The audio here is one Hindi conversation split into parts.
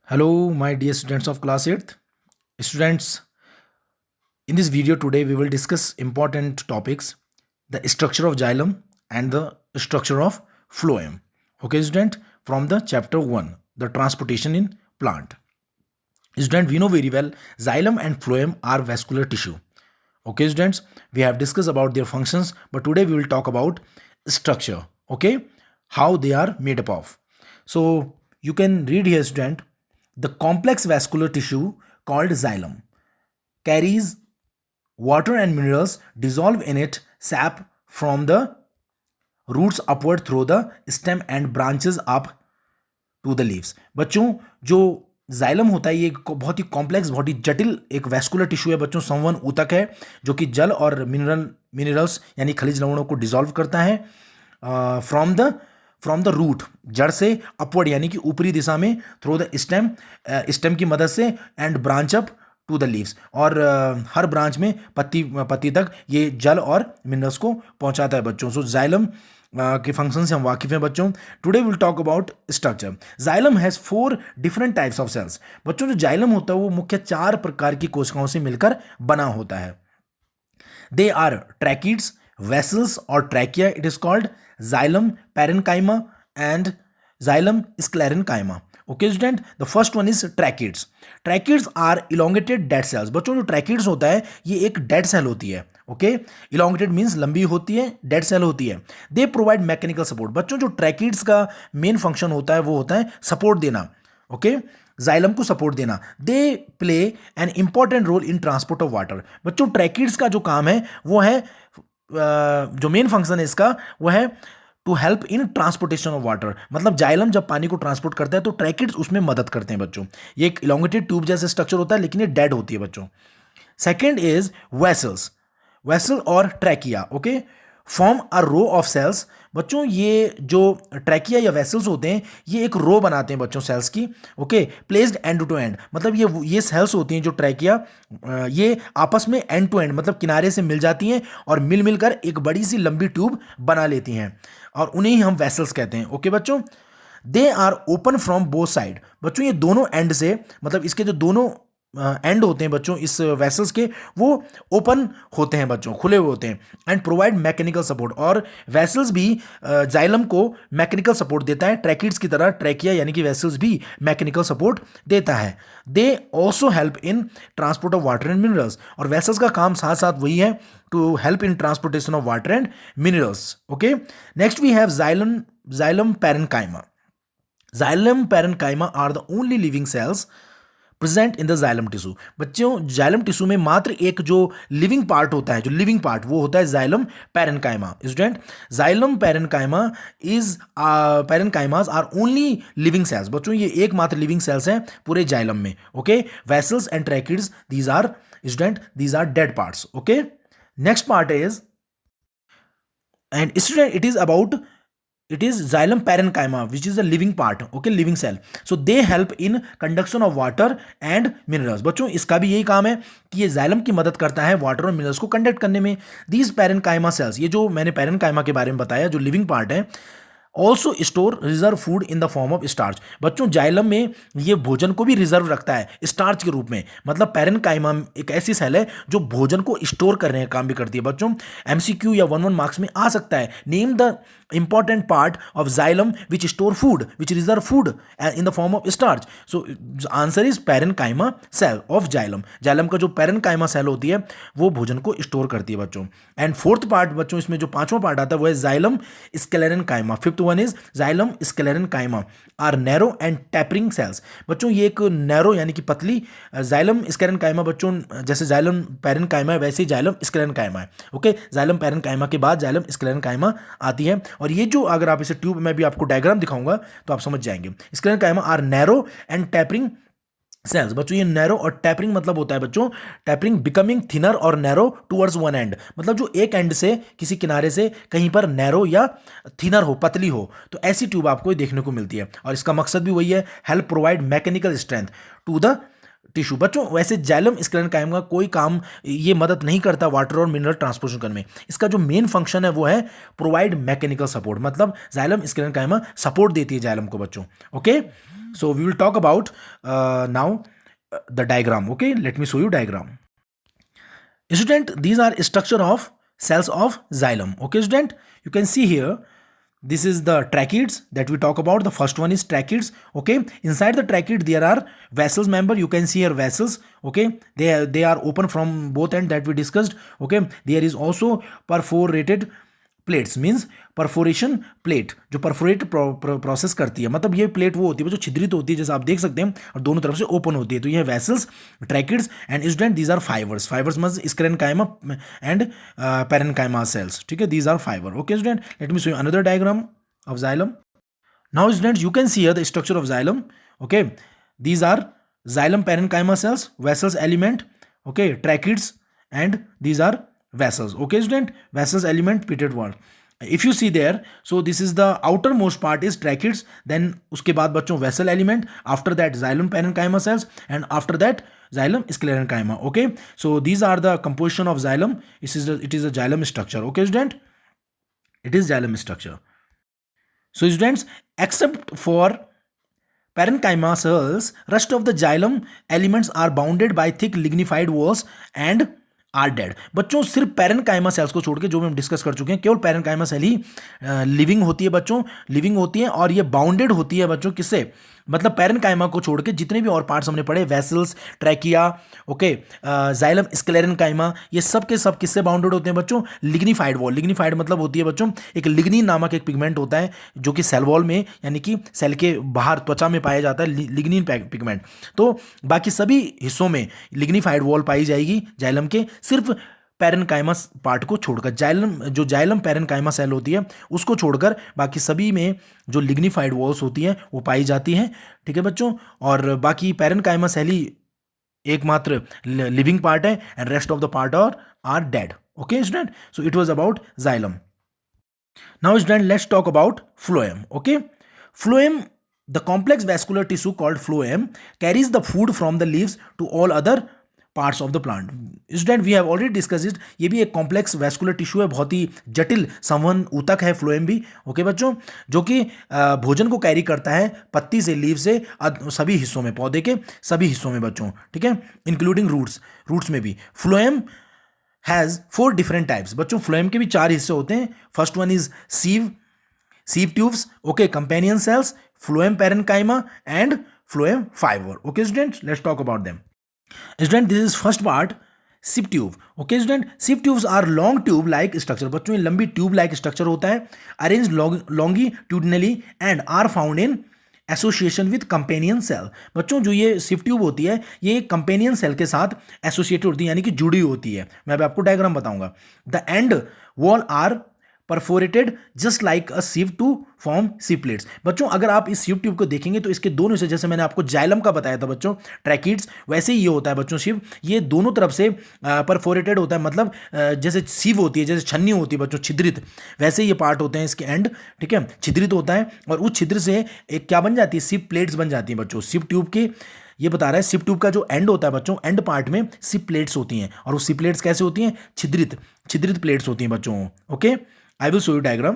Hello, my dear students of class 8th. Students, in this video today we will discuss important topics, the structure of xylem and the structure of phloem. Okay, student, from the chapter 1, the transportation in plant. Student, we know very well xylem and phloem are vascular tissue. Okay, students, we have discussed about their functions, but today we will talk about structure. Okay, how they are made up of. So you can read here, student, the complex vascular tissue called xylem carries water and minerals dissolved in it, sap from the roots upward through the stem and branches up to the leaves. बच्चों, जो जाइलम होता है ये एक बहुत ही कॉम्प्लेक्स, बहुत ही जटिल एक वैस्कुलर टिश्यू है बच्चों. संवन ऊतक है जो कि जल और मिनरल्स यानी खनिज लवणों को डिसॉल्व करता है फ्रॉम द रूट, जड़ से अपवर्ड यानी कि ऊपरी दिशा में, थ्रू द स्टेम की मदद से, and branch up to the leaves, और हर ब्रांच में पत्ती तक ये जल और मिनरल्स को पहुंचाता है बच्चों. सो जाइलम के फंक्शन से हम वाकिफ हैं बच्चों. Today will talk about structure. Xylem has 4 different types of cells. बच्चों, जो जाइलम होता है वो मुख्य 4 प्रकार की कोशिकाओं से मिलकर बना होता है. दे आर ट्रैकिड्स, वेसल्स और trachea. It is called xylem parenchyma and xylem sclerenchyma. Okay student, the first one is tracheids. Tracheids are elongated dead cells. बच्चों, जो tracheids होता है ये एक dead cell होती है. ओके, elongated means लंबी होती है, dead cell होती है. They provide mechanical support. बच्चों, जो tracheids का मेन फंक्शन होता है वो होता है सपोर्ट देना. ओके, जाइलम को सपोर्ट देना. They play an important role in transport of water. बच्चों, ट्रैकिड्स का जो काम है वो है, जो मेन फंक्शन है इसका वो है to help in transportation of water. मतलब जाइलम जब पानी को ट्रांसपोर्ट करता है तो ट्रैकिड्स उसमें मदद करते हैं बच्चों. ये एक इलोंगेटेड ट्यूब जैसे स्ट्रक्चर होता है लेकिन ये डेड होती है बच्चों. Second is vessels. वेसल और trachea. Okay, form a row of cells. बच्चों, ये जो ट्रैकिया या वेसल्स होते हैं ये एक रो बनाते हैं बच्चों सेल्स की. Okay, placed end to end. मतलब ये सेल्स होती हैं जो ट्रैकिया, ये आपस में एंड टू एंड मतलब किनारे से मिल जाती हैं और मिलकर एक बड़ी सी लंबी ट्यूब बना लेती हैं और उन्हें ही हम वेसल्स कहते हैं. ओके बच्चों, they are open from both side. बच्चों, ये दोनों एंड से, मतलब इसके जो दोनों एंड होते हैं बच्चों इस वेसल्स के, वो ओपन होते हैं बच्चों, खुले हुए होते हैं. And provide mechanical support. और वेसल्स भी जाइलम को मैकेनिकल सपोर्ट देता है. ट्रैकिड्स की तरह ट्रैकिया यानी कि वेसल्स भी मैकेनिकल सपोर्ट देता है. They also help in transport of water and minerals. और वेसल्स का काम साथ साथ वही है, to help in transportation of water and minerals. Okay, next we have xylem parenchyma. Xylem parenchyma are the only living cells present in the xylem tissue. बच्चों, जाइलम टिश्यू में मात्र एक जो लिविंग पार्ट होता है, जो लिविंग पार्ट वो होता है xylem parenchyma. Student, xylem parenchymas are only living cells. बच्चों, ये एकमात्र लिविंग सेल्स हैं पूरे जाइलम में. Okay, vessels and tracheids these are, student, these are dead parts. Okay, next part is, and student, it is xylem parenchyma which is a living part. Okay, living cell. So they help in conduction of water and minerals. बच्चों, इसका भी यही काम है कि ये जाइलम की मदद करता है वाटर और मिनरल्स को कंडक्ट करने में. These parenchyma cells, ये जो मैंने parenchyma के बारे में बताया जो लिविंग पार्ट है, also store reserve food in the form of starch. बच्चों, जाइलम में ये भोजन को भी रिजर्व रखता है स्टार्च के रूप में. मतलब पैरेनकाइमा एक ऐसी सेल है जो भोजन को स्टोर करने का काम भी करती है. बच्चों, एमसीक्यू या 1-1 मार्क्स में आ सकता है, name the important part of xylem which store food, which reserve food in the form of starch. So answer is parenchyma cell of xylem. Xylem का जो पैरेनकाइमा सेल होती है वो भोजन को स्टोर करती है बच्चों. एंड फोर्थ पार्ट बच्चों, इसमें जो 5वां पार्ट आता है वो है xylem sclerenchyma. Fifth one is xylem sclerenchyma are narrow and tapering cells. बच्चों, ये एक नैरो यानी कि पतली जाइलम स्क्लेरेनकाइमा. बच्चों, जैसे जाइलम पैरेनकाइमा है वैसे ही जाइलम स्क्लेरेनकाइमा है. ओके, जाइलम पैरेनकाइमा के बाद जाइलम स्क्लेरेनकाइमा आती है. और ये जो, अगर आप इसे ट्यूब में भी आपको डायग्राम दिखाऊंगा तो आप समझ जाएंगे. Sclerenchyma are narrow and tapering cells. बच्चों, ये नैरो और टैपरिंग मतलब होता है बच्चों, टैपरिंग बिकमिंग थिनर और नैरो टुवर्ड्स वन एंड. मतलब जो एक एंड से, किसी किनारे से कहीं पर नैरो या थिनर हो, पतली हो, तो ऐसी ट्यूब आपको देखने को मिलती है. और इसका मकसद भी वही है, help provide mechanical strength tissue. बच्चों वैसे जाइलम स्क्लेरन कायमा का कोई काम ये मदद नहीं करता वाटर और मिनरल ट्रांसपोर्टेशन करने में। इसका जो मेन फंक्शन है वो है प्रोवाइड मैकेनिकल सपोर्ट, मतलब जाइलम स्क्लेरन कायमा सपोर्ट देती है जाइलम को बच्चों। Okay, so we will talk about now the diagram. Okay, let me show you diagram. Student, these are structure of cells of xylem. Okay, student, you can see here. This is the tracheids that we talk about. The first one is tracheids. Okay, inside the tracheids there are vessels member. You can see here vessels. Okay, they are open from both ends that we discussed. Okay, there is also perforated plates means perforation plate, जो परफोरेट प्रोसेस करती है, मतलब ये प्लेट वो होती है जो छिद्रित होती है, जैसे आप देख सकते हैं, और दोनों तरफ से ओपन होती है। तो ये vessels, tracheids and student these are fibres. Fibres means sclerenchyma and parenchyma cells. ठीक है, these are fibre. Okay student, let me show you another diagram of xylem. Now student you can see here the structure of xylem. Okay, these are xylem parenchyma cells, vessels element, okay, tracheids and these are vessels. Okay student, vessels element pitted wall. If you see there, so this is the outermost part is tracheids, then उसके बाद बच्चों vessel element, after that xylem parenchyma cells, and after that xylem sclerenchyma. Okay, so these are the composition of xylem. It is a xylem structure. Okay student, it is xylem structure. So students, except for parenchyma cells, rest of the xylem elements are bounded by thick lignified walls and are dead. बच्चों सिर्फ पैरेनकाइमा सेल्स को छोड़ के जो हम डिस्कस कर चुके हैं, केवल पैरेनकाइमा सेल ही लिविंग होती है बच्चों, लिविंग होती है, और ये बाउंडेड होती है बच्चों किससे, मतलब पैरेनकाइमा को छोड़ के जितने भी और पार्ट्स हमने पढ़े, vessels, trachea, okay, xylem sclerenchyma, ये सब के सब किससे बाउंडेड होते हैं बच्चों, लिग्निफाइड वॉल। लिग्निफाइड मतलब होती है बच्चों एक लिग्निन नामक एक पिगमेंट होता है जो कि सेल वॉल में, यानी कि सेल के बाहर त्वचा में पाया जाता है, लिग्निन पिगमेंट। तो बाकी सभी हिस्सों में लिग्निफाइड वॉल पाई जाएगी जाइलम के, सिर्फ पैरेनकाइमा पार्ट को छोड़कर, जाइलम पैरेनकाइमा सेल होती है उसको छोड़कर बाकी सभी में जो लिग्निफाइड वॉल्स होती हैं वो पाई जाती हैं। ठीक है बच्चों, और बाकी पैरेनकाइमा सेल ही एकमात्र लिविंग पार्ट है, and rest of the part are dead. Okay student, so it was about xylem. Now student let's talk about phloem. Okay, phloem, the complex vascular tissue called phloem carries the food from the leaves to all other parts of the plant. Student, we have already discussed it. ये भी एक कॉम्प्लेक्स वैस्कुलर टिश्यू है, बहुत ही जटिल संवहन ऊतक है फ्लोएम भी। ओके बच्चों, जो कि भोजन को कैरी करता है पत्ती से, लीव से सभी हिस्सों में, पौधे के सभी हिस्सों में बच्चों। ठीक है, इंक्लूडिंग रूट्स में भी। Phloem has 4 different types. बच्चों फ्लोएम के भी 4 हिस्से होते हैं। First one is sieve tubes, okay, companion cells, phloem parenchyma and phloem fiber. Okay students, let's talk about them. Student, this is first part, sieve tube. Okay student, sieve tubes are long tube like structure. बच्चों ये लंबी ट्यूब लाइक स्ट्रक्चर होता है, arranged longitudinally and are found in association with companion cell. बच्चों जो ये सिव ट्यूब होती है ये कंपेनियन सेल के साथ एसोसिएटेड होती है, यानी कि जुड़ी होती है। मैं अब आपको डायग्राम बताऊंगा। The end wall are perforated just like a sieve to form sieve plates. बच्चों अगर आप इस सिव ट्यूब को देखेंगे तो इसके दोनों से, जैसे मैंने आपको जाइलम का बताया था बच्चों, ट्रैकिड्स, वैसे ही ये होता है बच्चों सिव, ये दोनों तरफ से परफोरेटेड होता है, मतलब जैसे सिव होती है, जैसे छन्नी होती है बच्चों छिद्रित, वैसे ये पार्ट होते हैं इसके एंड। ठीक है, छिद्रित होता है, और उस छिद्र से एक क्या बन जाती है, सिव प्लेट्स बन जाती हैं बच्चों। सिव ट्यूब के ये बता रहा है, सिव ट्यूब का जो एंड होता है बच्चों, एंड पार्ट में सिव प्लेट्स होती हैं, और वो सिव प्लेट्स कैसे होती हैं, छिद्रित प्लेट्स होती हैं बच्चों। Okay, I will show you diagram.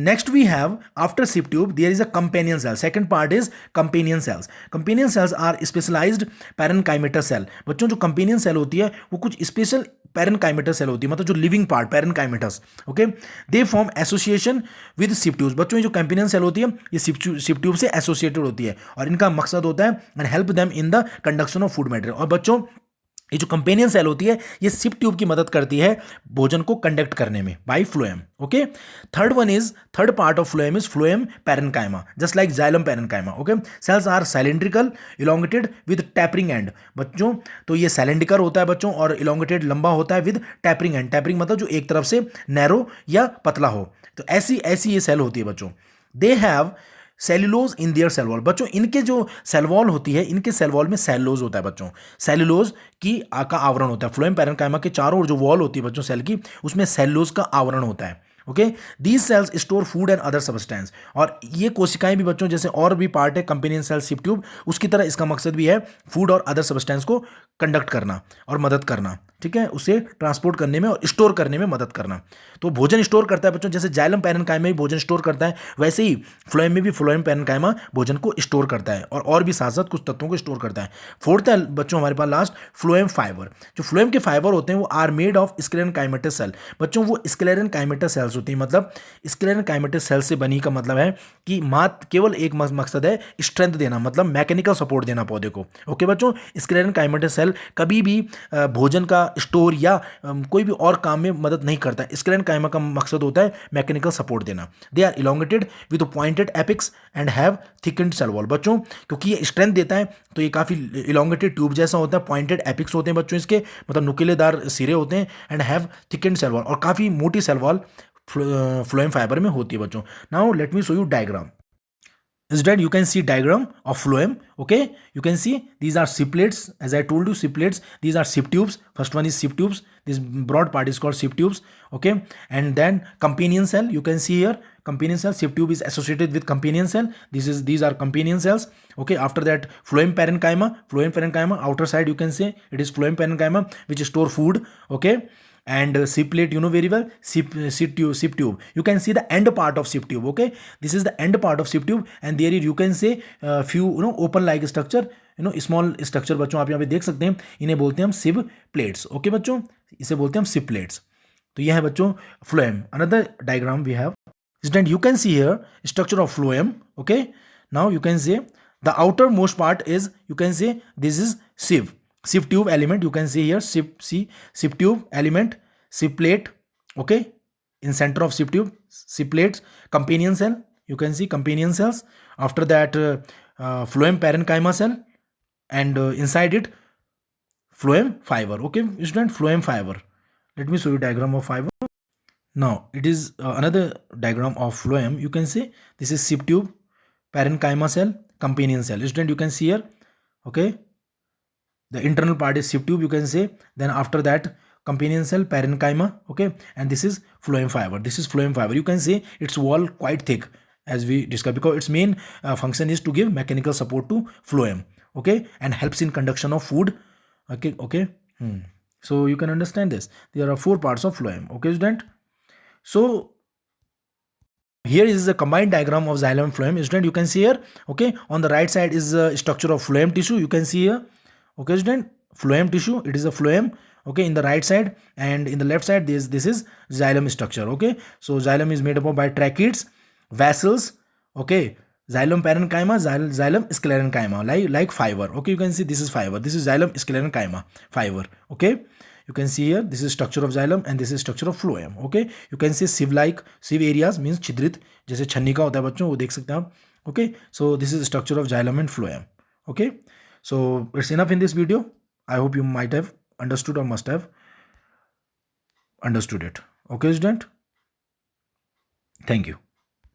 Next we have, after sieve tube there is a companion cell. Second part is companion cells. Companion cells are specialized parenchymatous cell. बच्चों जो companion cell होती है वो कुछ special parenchymatous cell होती है, मतलब जो living part parenchymatous. Okay, they form association with sieve tubes. बच्चों ये जो companion cell होती है ये sieve tube से associated होती है, और इनका मकसद होता है and help them in the conduction of food material. और बच्चों ये जो कंपेनियन सेल होती है ये सिव ट्यूब की मदद करती है भोजन को कंडक्ट करने में by phloem. Okay, third part of phloem is phloem parenchyma, just like xylem parenchyma. Okay, cells are cylindrical elongated with tapering end. बच्चों तो ये सिलेंड्रिकल होता है बच्चों, और इलोंगेटेड लंबा होता है विद टैपरिंग एंड। टैपरिंग मतलब जो एक तरफ से नैरो या पतला हो, तो ऐसी ये सेल होती है बच्चों। They have cellulose in their cell wall. बच्चों इनके जो सेल वॉल होती है, इनके सेल वॉल में सेल्यूलोज होता है बच्चों, सेल्यूलोज की का आवरण होता है। फ्लोएम पैरेनकाइमा के चारों ओर जो वॉल होती है बच्चों सेल की, उसमें सेल्यूलोज का आवरण होता है। Okay, these cells store food and other substance. और ये कोशिकाएं भी बच्चों जैसे और भी पार्ट है कंपेनियन सेल सिप ट्यूब, उसकी तरह इसका मकसद भी है फूड और अदर सब्सटेंस को कंडक्ट करना और मदद करना, ठीक है, उसे ट्रांसपोर्ट करने में और स्टोर करने में मदद करना। तो भोजन स्टोर करता है बच्चों, जैसे जाइलम पैरेन्काइमा भी भोजन स्टोर करता है, वैसे ही फ्लोएम में भी फ्लोएम पैरेन्काइमा भोजन को स्टोर करता है और भी साथ साथ कुछ तत्वों को स्टोर करता है। फोर्थ है बच्चों हमारे पास लास्ट फ्लोएम फाइबर। जो फ्लोएम के फाइबर होते हैं वो आर मेड ऑफ स्क्लेरेनकाइमेटस सेल। बच्चों वो स्क्लेरेनकाइमेटस सेल्स होती हैं, मतलब स्क्लेरेनकाइमेटस सेल से बनी का मतलब है कि मात्र केवल एक मकसद है स्ट्रेंथ देना, मतलब मैकेनिकल सपोर्ट देना पौधे को। ओके बच्चों, स्क्लेरेनकाइमेटस सेल कभी भी भोजन का स्टोर या कोई भी और काम में मदद नहीं करता है। स्क्लेरेनकाइमा का मकसद होता है मैकेनिकल सपोर्ट देना। They are elongated with pointed apex and have thickened cell wall. बच्चों क्योंकि ये स्ट्रेंथ देता है तो ये काफ़ी इलोंगेटेड ट्यूब जैसा होता है, पॉइंटेड एपिक्स होते हैं बच्चों इसके, मतलब नुकीलेदार सिरे होते हैं, and have thickened cell wall, और काफ़ी मोटी सेल वॉल फ्लोएम फाइबर में होती है बच्चों। Now let me show you diagram. Instead, you can see diagram of phloem. Okay, you can see these are siplets. As I told you, siplets. These are sip tubes. First one is sip tubes. This broad part is called sip tubes. Okay, and then companion cell. You can see here companion cell. Sip tube is associated with companion cell. These are companion cells. Okay, after that phloem parenchyma. Phloem parenchyma. Outer side you can say it is phloem parenchyma which store food. Okay. And siplet, you know very well, sip tube. You can see the end part of sip tube. Okay, this is the end part of sip tube, and there you can say few open like structure, small structure बच्चों आप यहाँ पे देख सकते हैं, इन्हें बोलते हैं हम सिप प्लेट्स। ओके बच्चों, इसे बोलते हैं हम सिप प्लेट्स। तो यह है बच्चों phloem. Another diagram we have, student you can see here structure of phloem. Okay, now you can say the outermost part is, you can say this is sieve tube element. You can see here sieve tube element, sieve plate. Okay, in center of sieve tube, sieve plates, companion cell. You can see companion cells. After that phloem parenchyma cell, and inside it phloem fiber. Okay student, phloem fiber. Let me show you diagram of fiber. Now it is another diagram of phloem. You can see this is sieve tube, parenchyma cell, companion cell. Student, you can see here. Okay, the internal part is sieve tube, you can say. Then after that companion cell, parenchyma. Okay, and this is phloem fiber. This is phloem fiber. You can see its wall quite thick, as we discussed, because its main function is to give mechanical support to phloem. Okay, and helps in conduction of food. Okay. So you can understand this. There are 4 parts of phloem. Okay student, so here is a combined diagram of xylem and phloem. Student, you can see here. Okay, on the right side is the structure of phloem tissue. You can see here. Okay student, phloem tissue, it is a phloem. Okay, in the right side, and in the left side this is xylem structure. Okay, so xylem is made up of by tracheids, vessels. Okay, xylem parenchyma, xylem sclerenchyma, like fiber. Okay, you can see this is fiber, this is xylem sclerenchyma fiber. Okay, you can see here this is structure of xylem and this is structure of phloem. Okay, you can see sieve areas means छिद्रित, जैसे छन्नी का होता है बच्चों, वो देख सकते हैं आप. Okay, so this is structure of xylem and phloem. Okay, so it's enough in this video. I hope you might have understood or must have understood it. Okay student, thank you.